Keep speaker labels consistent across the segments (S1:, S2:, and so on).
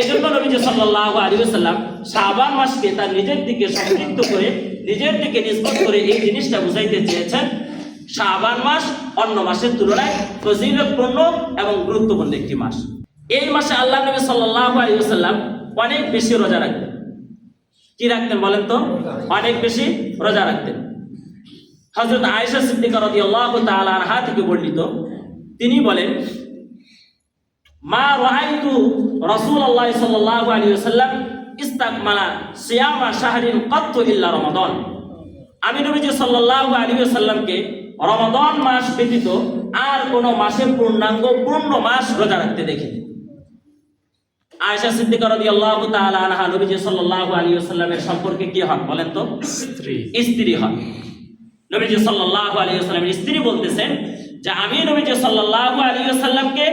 S1: এজন্য নবীজি সাল্লাল্লাহু আলাইহি ওয়াসাল্লাম শাবান মাসকে তার নিজের দিকে সম্পৃক্ত করে, নিজের দিকে নিসবত করে এই জিনিসটা বুঝাইতে চেয়েছেন শাবান মাস অন্য মাসের তুলনায় ফজিলতপূর্ণ এবং গুরুত্বপূর্ণ একটি মাস। এই মাসে আল্লাহ নবী সাল্লাল্লাহু আলাইহি ওয়াসাল্লাম অনেক বেশি রোজা রাখতেন। কি রাখতেন বলেন তো? অনেক বেশি রোজা রাখতেন। হযরত আয়েশা সিদ্দিকা রাদিয়াল্লাহু তাআলা আনহা থেকে বর্ণিত, তিনি বলেন, মা রাআইতু রাসূলুল্লাহ সাল্লাল্লাহু আলাইহি ওয়াসাল্লাম ইস্তাকমালা সিয়ামা শাহরিন কাত্তু ইল্লা রমাদান। আমি নবীজি সাল্লাল্লাহু আলাইহি ওয়াসাল্লামকে রমাদান মাস ব্যতীত আর কোন মাসে পূর্ণ মাস রোজা রাখতে দেখিনি। আয়েশা সিদ্দিকা রাদিয়াল্লাহু তাআলা আনহা নবীজি সাল্লাল্লাহু আলাইহি ওয়াসাল্লামের সম্পর্কে কি হন বলেন তো? স্ত্রী হন। নবীজি সাল্লাল্লাহু আলাইহি ওয়াসাল্লামের স্ত্রী বলতেছেন যে আমি নবীজি সাল্লাল্লাহু আলাইহি ওয়াসাল্লামকে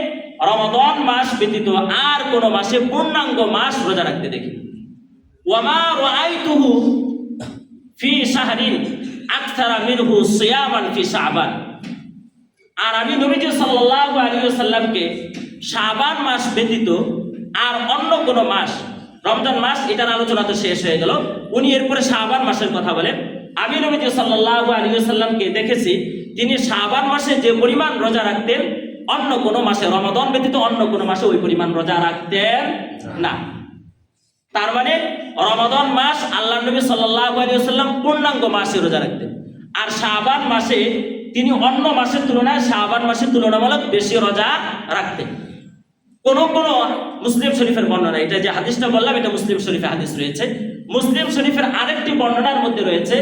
S1: রমাদান মাস ব্যতীত আর কোন মাসে পূর্ণাঙ্গ মাস রোজা রাখতে দেখি। ওয়া মা রাআইতুহু ফি শাহরিন আকসারা মিনহু সিয়ামান ফি শাবান। আর আমি নবীজি সাল্লাল্লাহু আলাইহি ওয়াসাল্লামকে শাবান মাস ব্যতীত আর অন্য কোন মাস, রমজান মাস এটার আলোচনা তো শেষ হয়ে গেল, উনি এরপরে শাবান মাসের কথা বলেন। আমি নবীজি সাল্লাল্লাহু আলাইহি ওয়াসাল্লামকে দেখেছি তিনি শাবান মাসে যে পরিমাণ রোজা রাখতেন অন্য কোন মাসে, রমাদান ব্যতীত অন্য কোন মাসে ওই পরিমাণ রোজা রাখতেন না। তার মানে রমাদান মাস আল্লাহ নবী সাল্লাল্লাহু আলাইহি ওয়াসাল্লাম পূর্ণাঙ্গ মাসে রোজা রাখতেন, আর শাবান মাসে তিনি অন্য মাসের তুলনায় শাবান মাসের তুলনামূলক বেশি রোজা রাখতেন। কোন কোন মুসলিম শরীফের বর্ণনা, এটা যে হাদিসটা বললাম এটা মুসলিম শরীফে হাদিস রয়েছে। মুসলিম শরীফের আরেকটি বর্ণনার মধ্যে রয়েছে,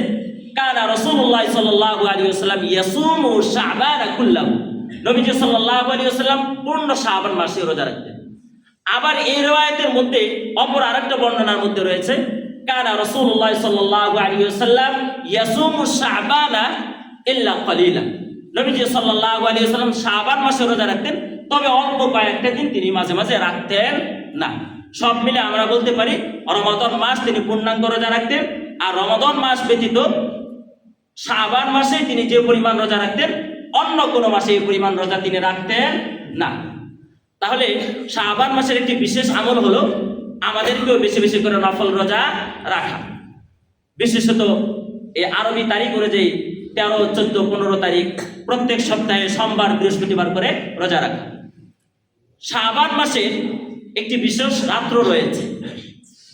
S1: কানা রাসূলুল্লাহ সাল্লাল্লাহু আলাইহি ওয়াসাল্লাম ইয়াসুমু শাবান কুল্লাহু। নবীজি সাল্লাল্লাহু আলাইহি ওয়াসাল্লাম পূর্ণ শাবান মাসে রোজা রাখতেন। আবার এই riwayতের মধ্যে অপর আরেকটা বর্ণনার মধ্যে রয়েছে, কানা রাসূলুল্লাহ সাল্লাল্লাহু আলাইহি ওয়াসাল্লাম ইয়াসুমু শাবানা ইল্লা কলিলা। নবীজি সাল্লাল্লাহু আলাইহি ওয়াসাল্লাম শাবান মাসে রোজা রাখতেন, তবে অল্প কয়েকটা দিন তিনি মাঝে মাঝে রাখতেন না। সব মিলে আমরা বলতে পারি রমাদান মাস তিনি পূর্ণাঙ্গ রোজা রাখতেন, আর রমাদান মাস ব্যতীত শাবান মাসে তিনি যে পরিমাণ রোজা রাখতেন অন্য কোন মাসে এই পরিমাণ রোজা তিনি রাখতেন না। তাহলে শাবান মাসের একটি বিশেষ আমল হলো আমাদেরকেও বেশি বেশি করে নফল রোজা রাখা, বিশেষত এই আরবি তারিখ অনুযায়ী 13, 14, 15 তারিখ প্রত্যেক সপ্তাহে সোমবার বৃহস্পতিবার করে রোজা রাখা। শাবান মাসের একটি বিশেষ রাত্র রয়েছে,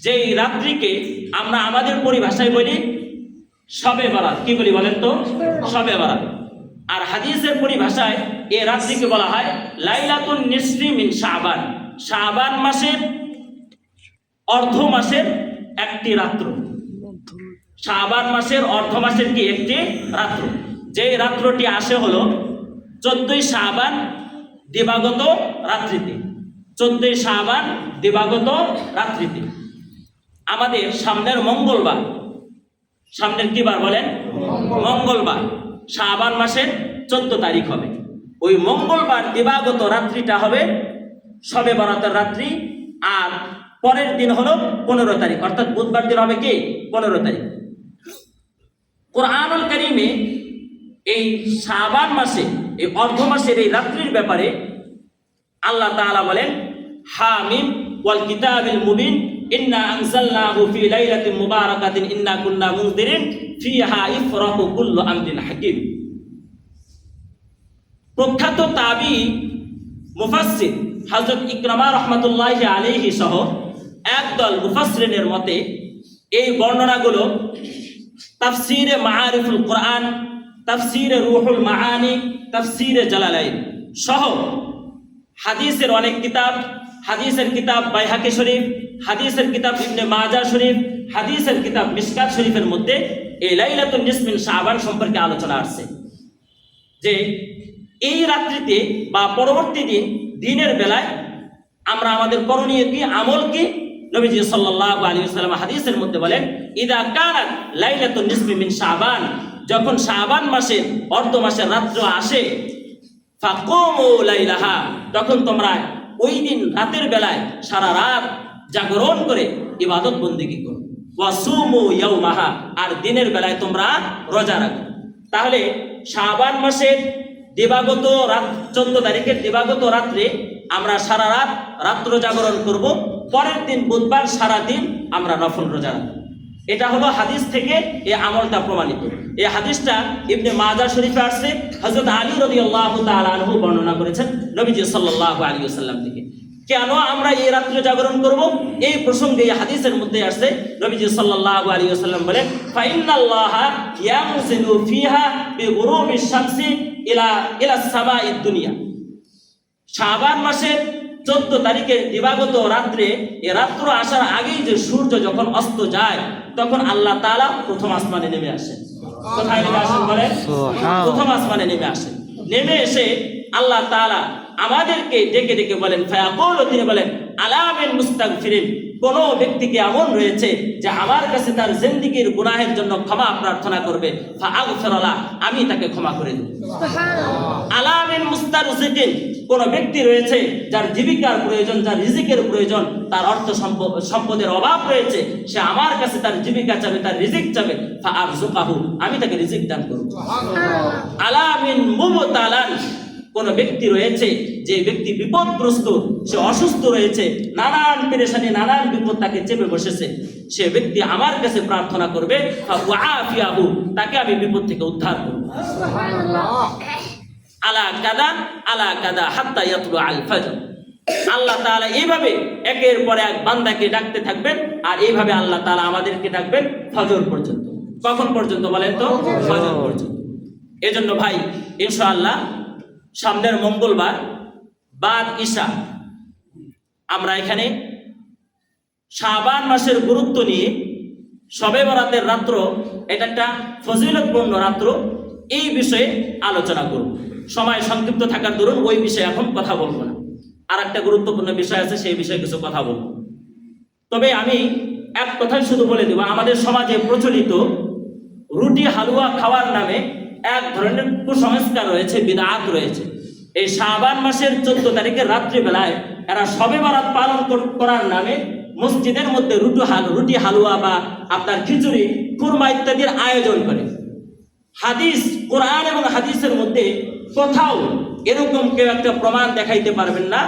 S1: যেই রাত্রিকে আমরা আমাদের পরিভাষায় বলি শবে বরাত। কি বলি বলেন তো? শবে বরাত। আর হাদিসের পরিভাষায় এই রাত্রিকে বলা হয় লাইলাতুন নিসফি মিন শাবান। শাবান মাসের অর্ধ মাসের একটি রাত্র। শাবান মাসের অর্ধ মাসের কি একটি রাত্র, যে রাত্রটি আসে হলো 14ই শাবান দিবাগত রাত্রিতে। 14ই শাবান দিবাগত রাত্রিতে আমাদের সামনের মঙ্গলবার, সামনের কি বার বলেন? মঙ্গলবার শাবান মাসের 14 তারিখ হবে। ওই মঙ্গলবার দিবাগত রাত্রিটা হবে শবে বরাতের রাত্রি, আর পরের দিন হলো 15 তারিখ, অর্থাৎ বুধবার দিন হবে কি 15 তারিখ। কোরআনুল কারীমে এই শাবান মাসে এই অর্ধ মাসের এই রাত্রির ব্যাপারে আল্লাহ তাআলা বলেন, হামিম ওয়াল কিতাবিল মুবিন ইন্না আনজালনাহু ফি লাইলাতিন মুবারাকাতিন ইন্না কুন্না মুনজিরিন ফিহা ইফরাহু কুল্লু আমরিন হাকিম। প্রখ্যাত তাবী মুফাসসির হযরত ইকরামা রাহমাতুল্লাহি আলাইহি সহ একদল মুফাসসিরিনের মতে এই বর্ণনাগুলো তাফসীরে মাআরিফুল কোরআন, তাফসীরে রুহুল মাআনি, তাফসীরে জালালাইন সহ হাদিসের অনেক কিতাব, হাদিসের কিতাব বাইহাকি শরীফ, হাদিসের কিতাব ইবনে মাজাহ শরীফ, হাদিসের কিতাব মিশকাত শরীফের মধ্যে এই লাইলাতুন নিসফি মিন শাবান সম্পর্কে আলোচনা আসছে, যে এই রাত্রিতে বা পরবর্তী দিনের বেলায় আমরা আমাদের করণীয় কি, আমল কি। নবীজি সাল্লাল্লাহু আলাইহি ওয়াসাল্লাম হাদিসের মধ্যে বলেন, ইদা কানাত লাইলাতুন নিসফি মিন শাবান, যখন শাবান মাসের অর্ধ মাসের রাত্র আসে, ফাকুমু লাইলাহা, তখন তোমরা ওই দিন রাতের বেলায় সারা রাত জাগরণ করে ইবাদত বন্দেগী করো। ওয়াসুমু ইয়াউমাহা, আর দিনের বেলায় তোমরা রোজা রাখো। তাহলে শাবান মাসের দিবাগত রাত 14 তারিখের দিবাগত রাত্রে আমরা সারা রাত রাত্র জাগরণ করব পরের দিন বুধবার সারা দিন আমরা নফল রোজা রাখবো। এটা হলো হাদিস থেকে এই আমলটা প্রমাণিত। এই হাদিসটা ইবনে মাজাহ শরীফে আসছে, হযরত আলী রাদিয়াল্লাহু তাআলা আনহু বর্ণনা করেছেন নবীজি সাল্লাল্লাহু আলাইহি ওয়াসাল্লাম থেকে। কেন আমরা এই রাত্রে জাগরণ করব? এই প্রসঙ্গে এই হাদিসের মধ্যে আসছে নবীজি সাল্লাল্লাহু আলাইহি ওয়াসাল্লাম বলেন, ফাইন্নাল্লাহা ইয়ানজিলু ফিহা বিগুরুবিশ শামসি ইলা সামাইদ দুনিয়া। শাবান মাসের 14 তারিখে দিবাগত রাত্রে, এ রাত্র আসার আগেই যে সূর্য যখন অস্ত যায়, তখন আল্লাহ তাআলা প্রথম আসমানে নেমে আসেন। কোথায় নেমে আসেন বলেন? প্রথম আসমানে নেমে আসেন। নেমে এসে আল্লাহ তাআলা আমাদেরকে ডেকে ডেকে বলেন, ফায়াকুল, তিনি বলেন, আলা মিন মুস্তাগফিরিন, কোন ব্যক্তিকে এমন রয়েছে যে আমার কাছে তার জিন্দেগীর গুনাহের জন্য ক্ষমা প্রার্থনা করবে, ফাআগফিরলা, আমি তাকে ক্ষমা করে দেব। সুবহানাল্লাহ। আলা মিন মুস্তারজিকিন, কোন ব্যক্তি রয়েছে যার জীবিকার প্রয়োজন, যার রিজিকের প্রয়োজন, তার অর্থ সম্পদের অভাব রয়েছে, সে আমার কাছে তার জীবিকা চাবে, তার রিজিক চাবে, ফাআরযুকাহু, আমি তাকে রিজিক দান করব। সুবহানাল্লাহ। আলা মিন মুবতালান, কোন ব্যক্তি রয়েছে যে ব্যক্তি বিপদগ্রস্ত, সে অসুস্থ রয়েছে, নানান পেরেশানি, নানান বিপদ তাকে চেপে বসেছে, সে ব্যক্তি আমার কাছে প্রার্থনা করবে, ফাআফিয়াহু, তাকে আমি বিপদ থেকে উদ্ধার করব। সুবহানাল্লাহ। আলা কাদা হাত্তা ইয়াতলু আল ফজর। আল্লাহ তাআলা এইভাবে একের পর এক বান্দাকে ডাকতে থাকবেন, আর এইভাবে আল্লাহ তাআলা আমাদেরকে ডাকবেন ফজর পর্যন্ত। কখন পর্যন্ত বলেন তো? ফজর পর্যন্ত। এজন্য ভাই, ইনশাআল্লাহ সামনের মঙ্গলবার বাদ ঈশা আমরা এখানে শাবান মাসের গুরুত্ব নিয়ে, শবে বরাতের রাত্র, এটা একটা ফজিলতপূর্ণ রাত্র, এই বিষয়ে আলোচনা করব। সময় সংক্ষিপ্ত থাকার দরুন ওই বিষয়ে এখন কথা বলবো না। আর একটা গুরুত্বপূর্ণ বিষয় আছে, সেই বিষয়ে কিছু কথা বলবো। তবে আমি এক কথাই শুধু বলে দেব, আমাদের সমাজে প্রচলিত রুটি হালুয়া খাওয়ার নামে এক ধরনের কুসংস্কার রয়েছে, বিদআত রয়েছে। এই শাবান মাসের 14 তারিখের রাত্রিবেলায় এরা শবে বরাত পালন করার নামে মসজিদের মধ্যে রুটি হালুয়া বা আপনার খিচুড়ি, কুরমা ইত্যাদির আয়োজন করে। হাদিস, কোরআন এবং হাদিসের মধ্যে কোথাও এরকম কেউ একটা প্রমাণ দেখাইতে পারবেন না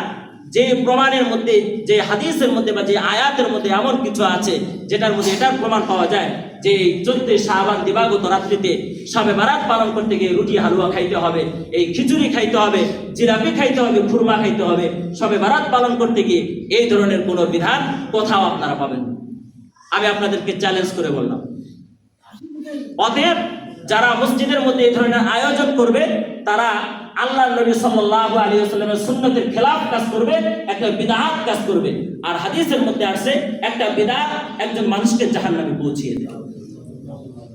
S1: যে প্রমাণের মধ্যে, যে হাদিসের মধ্যে বা যে আয়াতের মধ্যে এমন কিছু আছে যেটার মধ্যে এটার প্রমাণ পাওয়া যায় যে 14 শাবান দিবাগত রাত্রিতে শবে বরাত পালন করতে গিয়ে রুটি হালুয়া খাইতে হবে, এই খিচুড়ি খাইতে হবে, জিলাপি খাইতে হবে, খুরমা খাইতে হবে, শবে বরাত পালন করতে গিয়ে এই ধরনের কোনো বিধান কোথাও আপনারা পাবেন না। আমি আপনাদেরকে চ্যালেঞ্জ করে বললাম। অতএব যারা মসজিদের মধ্যে এই ধরনের আয়োজন করবে, তারা আল্লাহর নবী সাল্লাল্লাহু আলাইহি ওয়াসাল্লামের সুন্নতের খেলাফ কাজ করবে, একটা বিদআত কাজ করবে। আর হাদিসের মধ্যে আছে একটা বিদআত একজন মানুষকে জাহান্নামে পৌঁছিয়ে দেয়।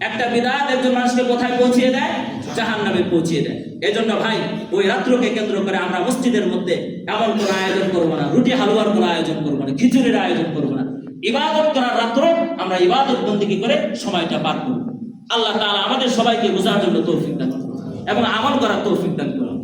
S1: একটা বিদআত একজন মানুষকে কোথায় পৌঁছিয়ে দেয়? জাহান্নামে পৌঁছিয়ে দেয়। এজন্য ভাই, ওই রাত্রকে কেন্দ্র করে আমরা মসজিদের মধ্যে এমন কোনো আয়োজন করবো না, রুটি হালুয়ার কোনো আয়োজন করবো না, খিচুড়ির আয়োজন করবো না। ইবাদত করার রাত্র আমরা ইবাদত বন্দেগী করে সময়টা পার করব। আল্লাহ তাআলা আমাদের সবাইকে বোঝার জন্য তৌফিক দান করুন এবং আমল করার তৌফিক দান করুন।